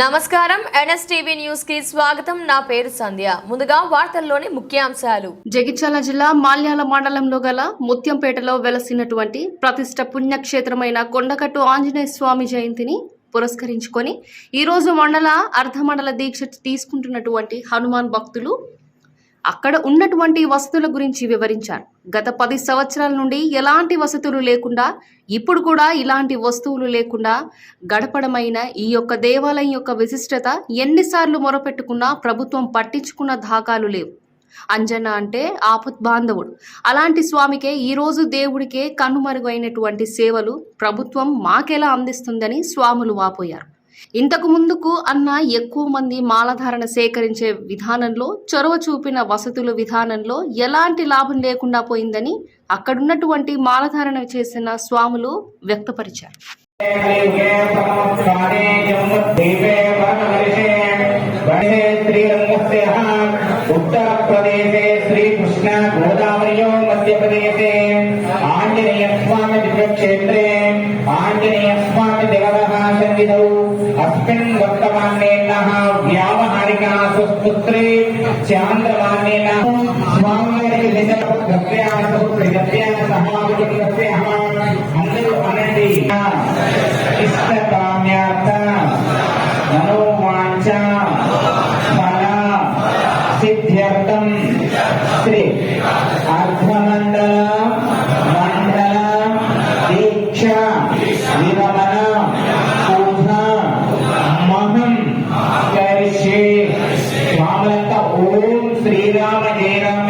నమస్కారం NSTV news కి స్వాగతం. నా పేరు సంధ్య. ముందుగా వార్తల్లోని ముఖ్యాంశాలు. జగిత్యాల జిల్లా మాల్యాల మండలంలో గల ముత్యంపేటలో వెలసినటువంటి ప్రతిష్ట పుణ్యక్షేత్రమైన కొండగట్టు ఆంజనేయ స్వామి జయంతిని పురస్కరించుకొని ఈ రోజు అర్ధమండల దీక్ష తీసుకుంటున్నటువంటి హనుమాన్ భక్తులు అక్కడ ఉన్నటువంటి వసతుల గురించి వివరించారు. గత 10 సంవత్సరాల నుండి ఎలాంటి వసతులు లేకుండా, ఇప్పుడు కూడా ఇలాంటి వస్తువులు లేకుండా గడపడమైన ఈ యొక్క దేవాలయం యొక్క విశిష్టత ఎన్నిసార్లు మొరపెట్టుకున్నా ప్రభుత్వం పట్టించుకున్న దాఖలు లేవు. అంజన్న అంటే ఆపత్ బాంధవుడు. అలాంటి స్వామికే ఈరోజు దేవుడికే కనుమరుగైనటువంటి సేవలు ప్రభుత్వం మాకెలా అందిస్తుందని స్వాములు వాపోయారు. ఇంతకు ముందుకు అన్న ఎక్కువ మంది మాలధారణ సేకరించే విధానంలో చొరవ చూపిన వసతుల విధానంలో ఎలాంటి లాభం లేకుండా పోయిందని అక్కడున్నటువంటి మాలధారణ చేసిన స్వాములు వ్యక్తపరిచారు. उत्तर प्रदेशे श्री कृष्ण गोदावरी मध्य प्रदेशे आंजनेय स्वामी दिव्य क्षेत्रे आंजनेय स्वामी देवतः सन्निधौ अस्मिन् वर्तमानेन व्यावहारिका सुपुत्रे चान्द्रमानेन स्वामी द्रव्यासु प्रगत्या सहाविकस्य అందరూ అనండి ఇష్టకామ్యార్థ మనోవాంఛ सिद्ध्यर्थम श्री अर्धमंडल मंडल दीक्षा विरमण पूजा महम करिष्ये स्वामलंत ओम श्रीराम जय राम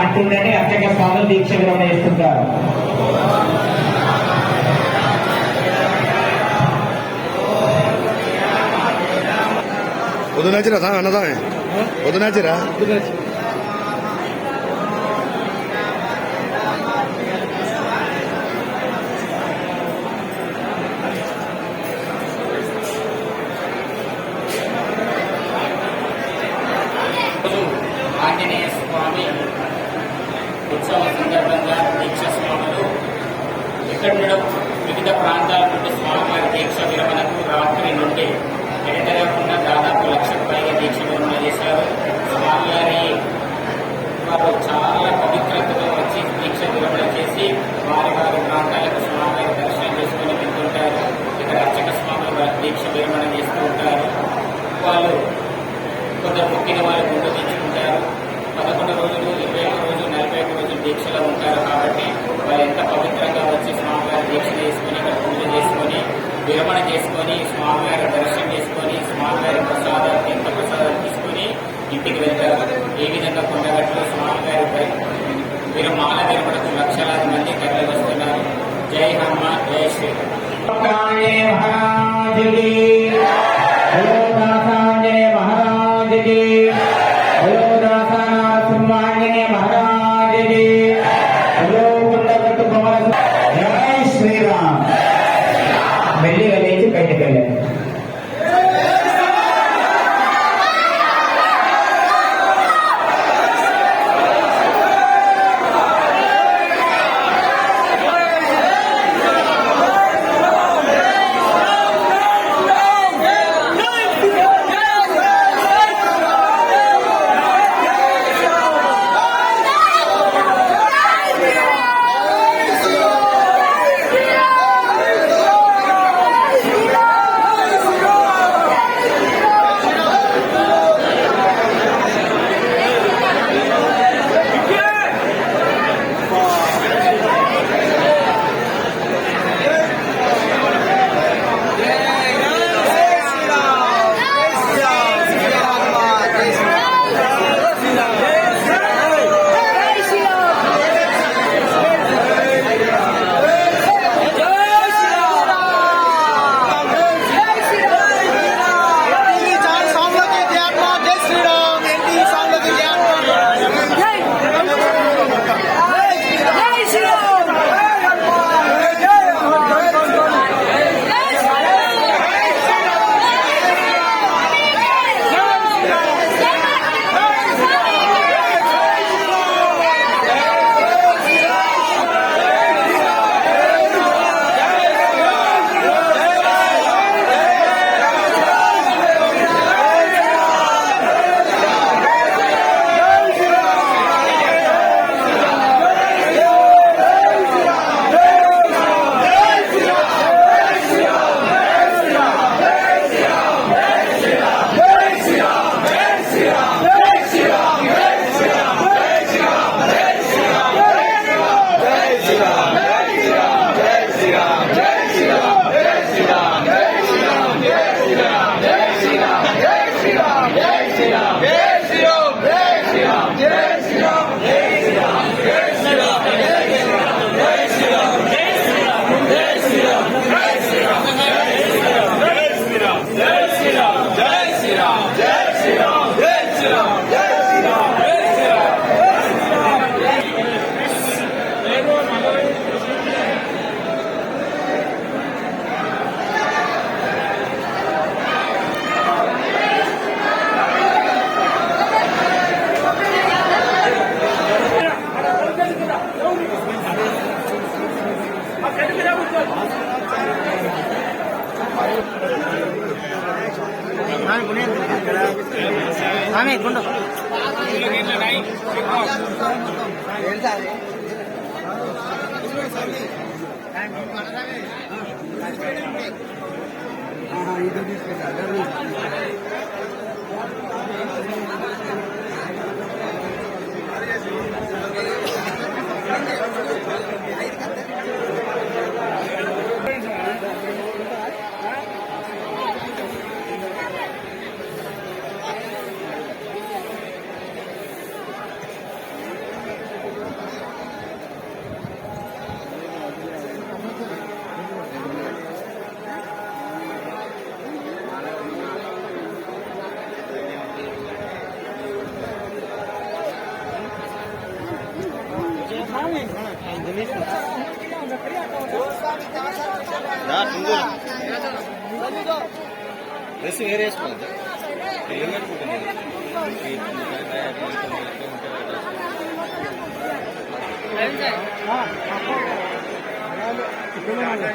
अंటుండని అర్చక స్వామి దీక్ష విరమణ చేస్తుంటారు. వదనాచిరా సార్ అన్నదామే వదనాచిరా ఆంజనేయ స్వామి ఉత్సవ సందర్భంగా దీక్ష స్వాములు ఇక్కడి నుండి వివిధ ప్రాంతాల నుండి స్వామివారి దీక్ష విరమణకు రాత్రి నుండి ఎడతెగకుండా దాదాపు 1,00,000 పైగా దీక్ష విరమణ చేశారు. స్వామివారి వారు చాలా పవిత్రతతో వచ్చి దీక్ష విరమణ చేసి వారి ప్రాంతాలకు స్వామివారి దర్శనం చేసుకుని వెళ్తుంటారు. ఇక్కడ అర్చక స్వాములు వారి దీక్ష విరమణ చేస్తూ ఉంటారు. వాళ్ళు కొందరు మొక్కిన వారు గుండు తెచ్చుకుంటారు. 11 రోజులు, 21 రోజులు, 41 రోజులు దీక్షలో ఉంటారు. కాబట్టి వాళ్ళు ఎంత పవిత్రంగా వచ్చి స్వామివారి దీక్ష చేసుకుని ఇక్కడ పూజ చేసుకొని విరమణ చేసుకొని స్వామివారి దర్శనం చేసుకొని స్వామివారి ప్రసాదాలు తీర్థ ప్రసాదాలు తీసుకొని ఇంటికి వెళ్తారు. ఏ విధంగా కొండగట్టులో స్వామివారి మాల విరమణకు లక్షలాది మంది తరలి వస్తున్నారు. జై హనుమాన్, జై శ్రీరామ్ మెల్లిగా లేచి బయటకు వెళ్ళారు. డ్రెస్ వేరే వేసుకోవాలి హెల్మెట్ కుట్టినది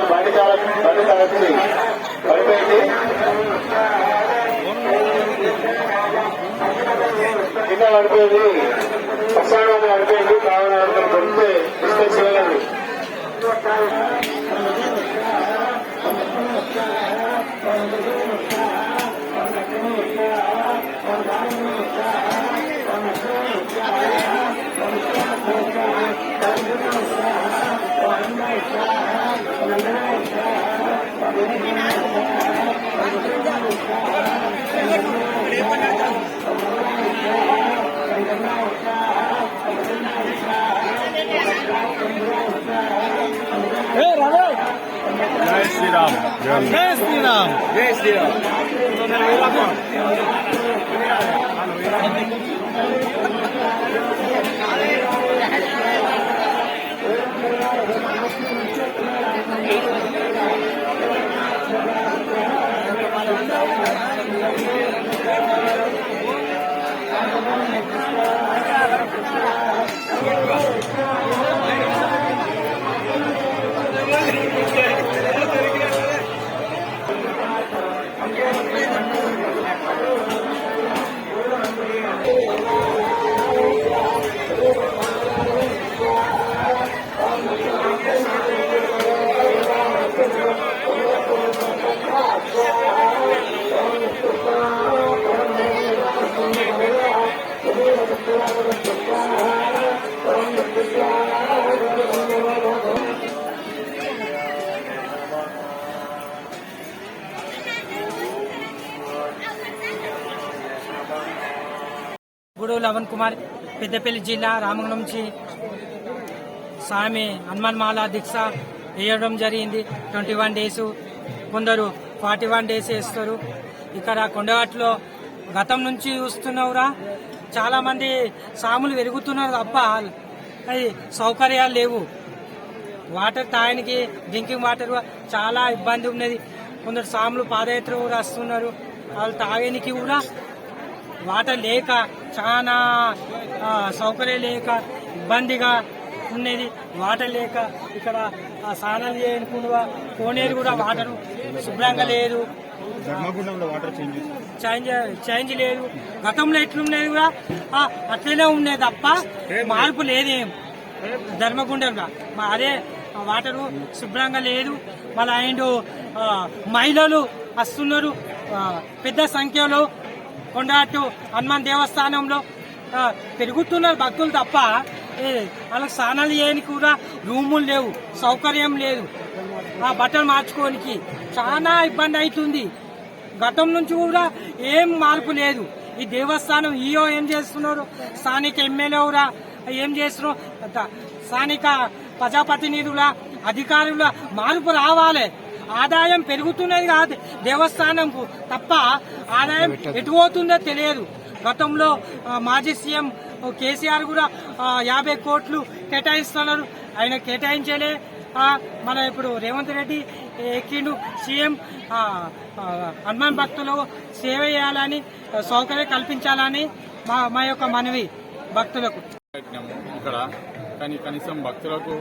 బండి కాల్చి పడిపోయింది. కింద పడిపోయింది, ప్రసాదం పడిపోయింది. కావున కొడితే డిస్టెన్స్ వెళ్ళండి. జై శ్రీరామ్. జై శ్రీరామ్. జై శ్రీరామ్. గూడు లవన్ కుమార్, పెద్దపల్లి జిల్లా రామగుండం నుంచి స్వామి హనుమాన్ మాల దీక్ష వేయడం జరిగింది. 21 డేస్, కొందరు 41 డేస్ వేస్తారు. ఇక్కడ కొండగట్టులో గతం నుంచి చూస్తున్నావురా, చాలా మంది సాములు వెలుగుతున్నారు తప్ప అది సౌకర్యాలు లేవు. వాటర్ తాగడానికి, డ్రింకింగ్ వాటర్ చాలా ఇబ్బంది ఉన్నది. కొందరు సాములు పాదయాత్ర కూడా వస్తున్నారు, వాళ్ళు తాగడానికి కూడా వాటర్ లేక చాలా సౌకర్యం లేక ఇబ్బందిగా ఉన్నది. వాటర్ లేక ఇక్కడ స్నానాలు చేయకుండా కోనేరు కూడా వాటర్ శుభ్రంగా లేదు, చేంజ్ లేదు. గతంలో ఎట్లున్నది కూడా అట్లనే ఉన్నది తప్ప మార్పు లేదేం ధర్మగుండంలో. అదే వాటరు శుభ్రంగా లేదు. మళ్ళీ అండ్ మహిళలు వస్తున్నారు పెద్ద సంఖ్యలో. కొండగట్టు హనుమాన్ దేవస్థానంలో పెరుగుతున్నారు భక్తులు తప్ప వాళ్ళకి స్నానాలు చేయడానికి కూడా రూములు లేవు, సౌకర్యం లేదు. బట్టలు మార్చుకోనికి చాలా ఇబ్బంది అవుతుంది. గతం నుంచి కూడా ఏం మార్పు లేదు. ఈ దేవస్థానం ఈయో ఏం చేస్తున్నారు, స్థానిక ఎమ్మెల్యే కూడా ఏం చేస్తున్నారు, స్థానిక ప్రజాప్రతినిధుల అధికారుల మార్పు రావాలి. ఆదాయం పెరుగుతున్నది కాదు దేవస్థానంకు తప్ప ఆదాయం ఎటు పోతుందో తెలియదు. గతంలో మాజీ సీఎం కేసీఆర్ కూడా 50 కోట్లు కేటాయిస్తున్నారు, ఆయన కేటాయించలే. మన ఇప్పుడు రేవంత్ రెడ్డి ఎక్కిండు సీఎం. హనుమాన్ భక్తులు సేవ చేయాలని, సౌకర్యం కల్పించాలని మా యొక్క మనవి భక్తులకు. ఇక్కడ కానీ కనీసం భక్తులకు,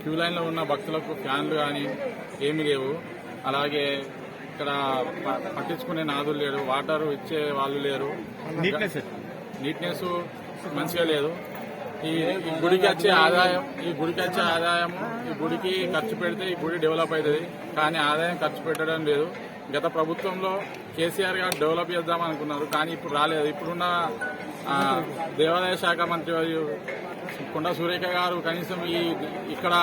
క్యూ లైన్ లో ఉన్న భక్తులకు ఫ్యాన్లు కానీ ఏమీ లేవు. అలాగే ఇక్కడ పట్టించుకునే నాదులు లేరు, వాటర్ ఇచ్చే వాళ్ళు లేరు, నీట్నెస్ మంచిగా లేదు. ఈ గుడికి వచ్చే ఆదాయం, ఈ గుడికి ఖర్చు పెడితే ఈ గుడి డెవలప్ అవుతుంది, కానీ ఆదాయం ఖర్చు పెట్టడం లేదు. గత ప్రభుత్వంలో కేసీఆర్ గారు డెవలప్ చేద్దాం అనుకున్నారు, కానీ ఇప్పుడు రాలేదు. ఇప్పుడున్న దేవాదాయ శాఖ మంత్రి కొండా సురేఖ గారు కనీసం ఇక్కడ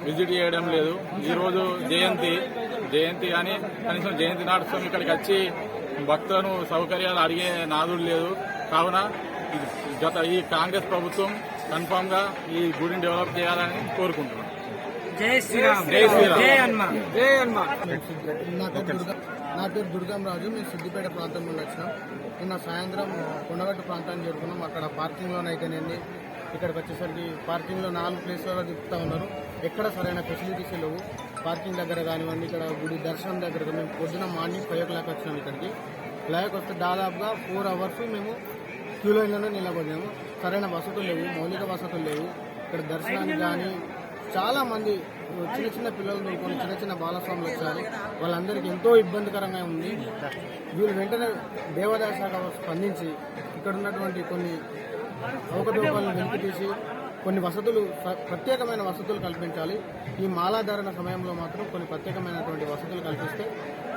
విజిట్ చేయడం లేదు. ఈరోజు జయంతి కానీ కనీసం జయంతి నాటుస్తాం ఇక్కడికి వచ్చి భక్తులను సౌకర్యాలు అడిగే నాదుడు లేదు. కావున ఈ కాంగ్రెస్ ప్రభుత్వం కన్ఫామ్ గా ఈ గుడిని డెవలప్ చేయాలని కోరుకుంటున్నాం. జై శ్రీరామ్, జై శ్రీరామ్. జై హనుమాన్, జై హనుమాన్. నా పేరు దుర్గం రాజు. మేము సిద్దిపేట ప్రాంతం నుండి వచ్చినాం. నిన్న సాయంత్రం కొండగట్టు ప్రాంతాన్ని చేరుకున్నాం. అక్కడ పార్కింగ్లోనైతేనేది ఇక్కడికి వచ్చేసరికి పార్కింగ్లో 4 ప్లేస్లలో తిప్పుతూ ఉన్నారు. ఎక్కడ సరైన ఫెసిలిటీస్ లేవు. పార్కింగ్ దగ్గర కానివ్వండి, ఇక్కడ గుడి దర్శనం దగ్గర మేము పొద్దున మార్నింగ్ 5 o'clock వచ్చినాం. ఇక్కడికి 5 వస్తే దాదాపుగా 4 hours మేము క్యూ లైన్లోనే నిలబడినాము. సరైన వసతులు లేవు, మౌలిక వసతులు లేవు. ఇక్కడ దర్శనానికి కానీ చాలా మంది చిన్న చిన్న పిల్లలు కొన్ని చిన్న చిన్న బాలస్వాములు వచ్చారు. వాళ్ళందరికీ ఎంతో ఇబ్బందికరంగా ఉంది. వీళ్ళు వెంటనే దేవాదాయ శాఖ స్పందించి ఇక్కడ ఉన్నటువంటి కొన్ని అవకతవకలను వెలికి తీసి కొన్ని వసతులు, ప్రత్యేకమైన వసతులు కల్పించాలి. ఈ మాలాధారణ సమయంలో మాత్రం కొన్ని ప్రత్యేకమైనటువంటి వసతులు కల్పిస్తే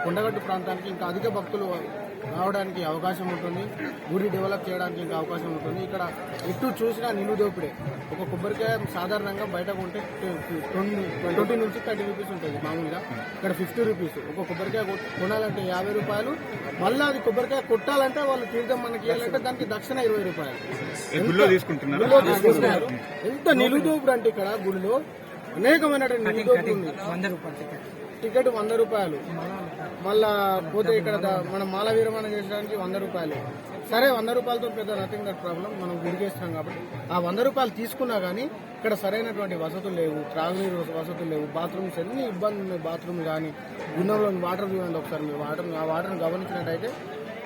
కొండగట్టు ప్రాంతానికి ఇంకా అధిక భక్తులు రావడానికి అవకాశం ఉంటుంది. గుడి డెవలప్ చేయడానికి ఇంకా అవకాశం ఉంటుంది. ఇక్కడ ఎటు చూసినా నిలుదోపిడే. ఒక కొబ్బరికాయ సాధారణంగా బయట కొంటే 20 నుంచి 30 రూపీస్ ఉంటుంది మామూలుగా. ఇక్కడ 50 రూపీస్. ఒక కొబ్బరికాయ కొనాలంటే 50 రూపాయలు. మళ్ళీ అది కొబ్బరికాయ కొట్టాలంటే వాళ్ళు తీర్థం మనకి ఇవ్వాలంటే దానికి దక్షిణ 20 రూపాయలు తీసుకుంటున్నారు. ఎంత నిలుదోపుడు అంటే ఇక్కడ గుడిలో అనేకమైనటువంటి నిలుదోపుడు ఉంది. 100 రూపాయలు టికెట్ 100 రూపాయలు. మళ్ళా పోతే ఇక్కడ మనం మాల విరమణ చేయడానికి 100 రూపాయలు. సరే 100 రూపాయలతో పెద్ద నథింగ్ దట్ ప్రాబ్లం, మనం గుడికేస్తాం కాబట్టి. ఆ 100 రూపాయలు తీసుకున్నా కానీ ఇక్కడ సరైనటువంటి వసతులు లేవు, త్రాగునీరు వసతులు లేవు, బాత్రూమ్స్ ఎన్ని ఇబ్బందులు ఉన్నాయి. బాత్రూమ్ కానీ గుండంలో వాటర్ చూడండి ఒకసారి. మీరు ఆ వాటర్ని గమనించినట్టయితే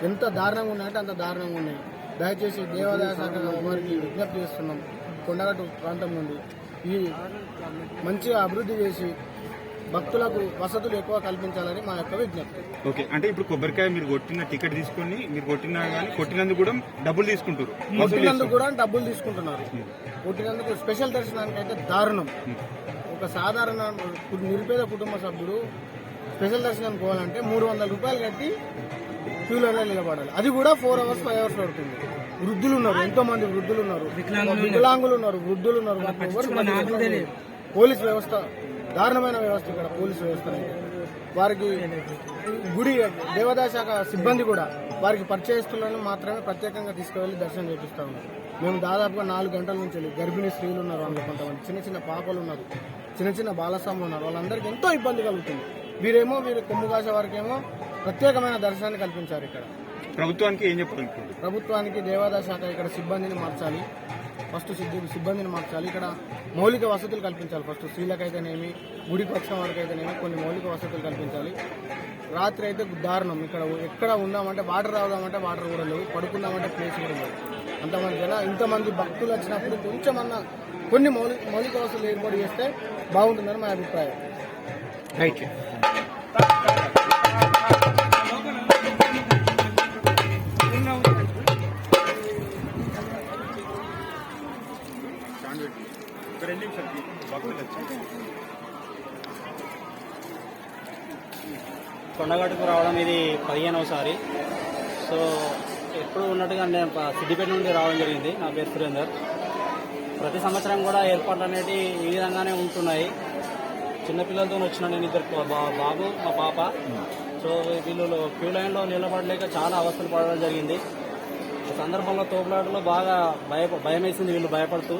ఎంత దారుణంగా ఉన్నాయంటే అంత దారుణంగా ఉన్నాయి. దయచేసి దేవాదాయ శాఖ వారికి విజ్ఞప్తి చేస్తున్నాం. కొండగట్టు ప్రాంతం నుండి ఈ మంచిగా అభివృద్ధి చేసి భక్తులకు వసతులు ఎక్కువ కల్పించాలని మా యొక్క విజ్ఞప్తి. ఓకే, అంటే ఇప్పుడు కొబ్బరికాయ మీరు కొట్టిన టికెట్ తీసుకొని మీరు కొట్టినందుకు కూడా డబ్బులు తీసుకుంటారు. కొట్టినందుకు కూడా డబ్బులు తీసుకుంటున్నారు. కొట్టినందుకు స్పెషల్ దర్శనానికి అయితే దారుణం. ఒక సాధారణ నిరుపేద కుటుంబ సభ్యుడు స్పెషల్ దర్శనం పోవాలంటే 300 రూపాయలు కట్టి క్యూలలో నిలబడాలి. అది కూడా 4 hours 5 hours పడుతుంది. వృద్ధులు ఉన్నారు, ఎంతో మంది వృద్ధులు ఉన్నారు, వికలాంగులు ఉన్నారు, వృద్ధులు ఉన్నారు. పోలీస్ వ్యవస్థ దారుణమైన వ్యవస్థ ఇక్కడ పోలీసు వ్యవస్థ. వారికి గుడి దేవాదాయ శాఖ సిబ్బంది కూడా వారికి పరిచయస్తులను మాత్రమే ప్రత్యేకంగా తీసుకువెళ్లి దర్శనం చేపిస్తా ఉన్నారు. మేము దాదాపుగా 4 గంటల నుంచి వెళ్ళి గర్భిణీ స్త్రీలు ఉన్నారు, అందులో కొంతమంది చిన్న చిన్న పాపలు ఉన్నారు, చిన్న చిన్న బాలస్వాములు ఉన్నారు. వాళ్ళందరికీ ఎంతో ఇబ్బంది కలుగుతుంది. వీరు కొమ్ము కాసే వారికేమో ప్రత్యేకమైన దర్శనాన్ని కల్పించారు. ఇక్కడ ప్రభుత్వానికి ఏం చెప్పాలి? ప్రభుత్వానికి దేవాదాయ శాఖ ఇక్కడ సిబ్బందిని మార్చాలి. ఫస్ట్ సిబ్బందిని మార్చాలి. ఇక్కడ మౌలిక వసతులు కల్పించాలి. ఫస్ట్ స్త్రీలకైతేనేమి, గుడికి వచ్చిన వారికి అయితేనేమి కొన్ని మౌలిక వసతులు కల్పించాలి. రాత్రి అయితే దారుణం. ఇక్కడ ఎక్కడ ఉందామంటే వాటర్ రావదామంటే వాటర్ కూడా లేవు, పడుకుందామంటే ప్లేస్ కూడా లేవు. అంతమంది ఇంతమంది భక్తులు వచ్చినప్పుడు కొంచెమన్నా కొన్ని మౌలిక వసతులు ఏర్పాటు చేస్తే బాగుంటుందని మా అభిప్రాయం. రైట్. కొండగట్టుకు రావడం ఇది 15వసారి. సో ఎప్పుడు ఉన్నట్టుగా నేను సిద్దిపేట నుండి రావడం జరిగింది. నా పేరు సురేందర్. ప్రతి సంవత్సరం కూడా ఏర్పాట్లు అనేవి ఈ విధంగానే ఉంటున్నాయి. చిన్నపిల్లలతో వచ్చిన నేను 2 బాబు మా పాప. సో వీళ్ళు క్యూ లైన్లో నిలబడలేక చాలా అవస్థలు పడడం జరిగింది. ఆ సందర్భంలో తోపులాటలో బాగా భయం వేసింది. వీళ్ళు భయపడుతూ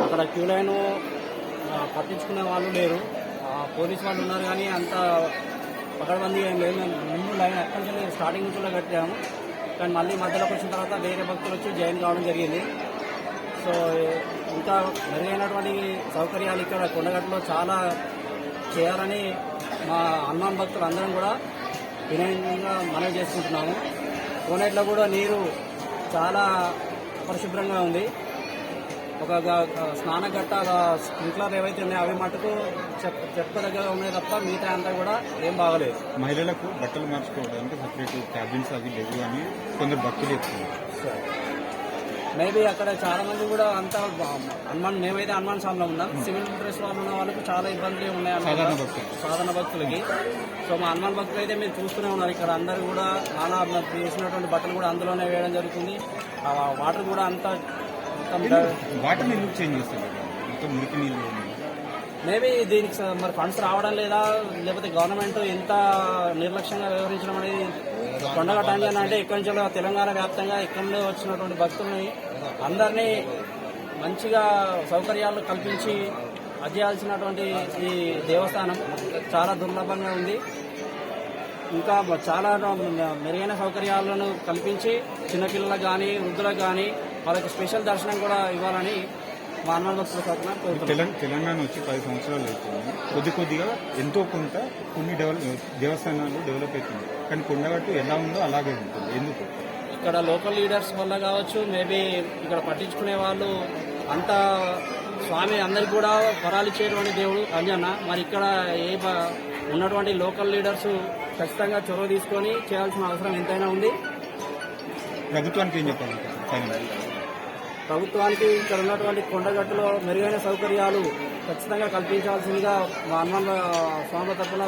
అక్కడ క్యూ లైన్ పట్టించుకునే వాళ్ళు లేరు. పోలీసు వాళ్ళు ఉన్నారు కానీ అంత పకడ్బందీ ఏం లేదు. ముందు లైన్ ఎక్కడి నుంచి స్టార్టింగ్ నుంచి కట్టాము, కానీ మళ్ళీ మధ్యలోకి వచ్చిన తర్వాత వేరే భక్తులు వచ్చి జాయిన్ కావడం జరిగింది. సో ఇంకా మెరుగైనటువంటి సౌకర్యాలు ఇక్కడ కొండగట్టులో చాలా చేయాలని మా హనుమాన్ భక్తులు అందరం కూడా వినయంగా మనవి చేసుకుంటున్నాము. కోనేట్లో కూడా నీరు చాలా పరిశుభ్రంగా ఉంది. ఒక స్నానగట్ట స్ప్రింక్లర్ ఏవైతే ఉన్నాయో అవి మటుకు చెత్త దగ్గర ఉన్నాయి తప్ప మిగతా అంతా కూడా ఏం బాగలేదు. మహిళలకు బట్టలు మార్చుకోవడానికి సపరేట్ క్యాబిన్స్ అవి లేవు అని కొందరు భక్తులు చెప్తున్నారు. మేబీ అక్కడ చాలా మంది కూడా అంతా హనుమాన్, మేమైతే హనుమాన్ స్వామిలో ఉన్నాం. సివిల్ డ్రెస్ వాళ్ళు ఉన్న వాళ్ళకి చాలా ఇబ్బందులు ఉన్నాయి సాధారణ భక్తులకి. సో మా హనుమాన్ భక్తులు అయితే మీరు చూస్తూనే ఉన్నారు. ఇక్కడ అందరూ కూడా నానా వేసినటువంటి బట్టలు కూడా అందులోనే వేయడం జరుగుతుంది. వాటర్ కూడా అంతా వాటర్ ఎందుకు చేంజ్ చేస్తారు? మొత్తం మురికి నీళ్ళు. మేబీ దీనికి మరి ఫండ్స్ రావడం లేదా, లేకపోతే గవర్నమెంట్ ఎంత నిర్లక్ష్యంగా వ్యవహరించడం అనేది. కొండగట్టు అంటే ఇక్కడి నుంచి తెలంగాణ వ్యాప్తంగా ఇక్కడ వచ్చినటువంటి భక్తుల్ని అందరినీ మంచిగా సౌకర్యాలు కల్పించి అధ్యాల్సినటువంటి ఈ దేవస్థానం చాలా దుర్లభంగా ఉంది. ఇంకా చాలా మెరుగైన సౌకర్యాలను కల్పించి చిన్నపిల్లలకు కానీ వృద్ధులకు కానీ వాళ్ళకి స్పెషల్ దర్శనం కూడా ఇవ్వాలని మా హనుమాన్ భక్తుల తరఫున కోరుతున్నాం. తెలంగాణ వచ్చి 10 సంవత్సరాలు అవుతుంది. కొద్దిగా ఎంతో కొంత కొన్ని దేవస్థానాలు డెవలప్ అవుతుంది, కానీ కొండగట్టు ఎలా ఉందో అలాగే ఉంటుంది. ఎందుకు? ఇక్కడ లోకల్ లీడర్స్ వల్ల కావచ్చు, మేబీ ఇక్కడ పట్టించుకునే వాళ్ళు అంతా స్వామి అందరికి కూడా వరాలు ఇచ్చేటువంటి దేవుడు అంజన్న. మరి ఇక్కడ ఉన్నటువంటి లోకల్ లీడర్స్ ఖచ్చితంగా చొరవ తీసుకొని చేయాల్సిన అవసరం ఎంతైనా ఉంది. ప్రభుత్వానికి ఏం చెప్పాలి? ప్రభుత్వానికి ఇక్కడ ఉన్నటువంటి కొండగట్టులో మెరుగైన సౌకర్యాలు ఖచ్చితంగా కల్పించాల్సిందిగా మా హనుమాన్ స్వామి తరఫున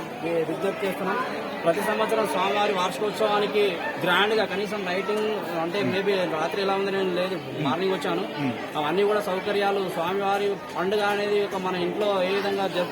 విజ్ఞప్తి చేస్తున్నాం. ప్రతి సంవత్సరం స్వామివారి వార్షికోత్సవానికి గ్రాండ్గా కనీసం లైటింగ్ అంటే మేబీ రాత్రి ఎలా ఉంది నేను లేదు మార్నింగ్ వచ్చాను, అవన్నీ కూడా సౌకర్యాలు స్వామివారి పండుగ అనేది మన ఇంట్లో ఏ విధంగా జరుపు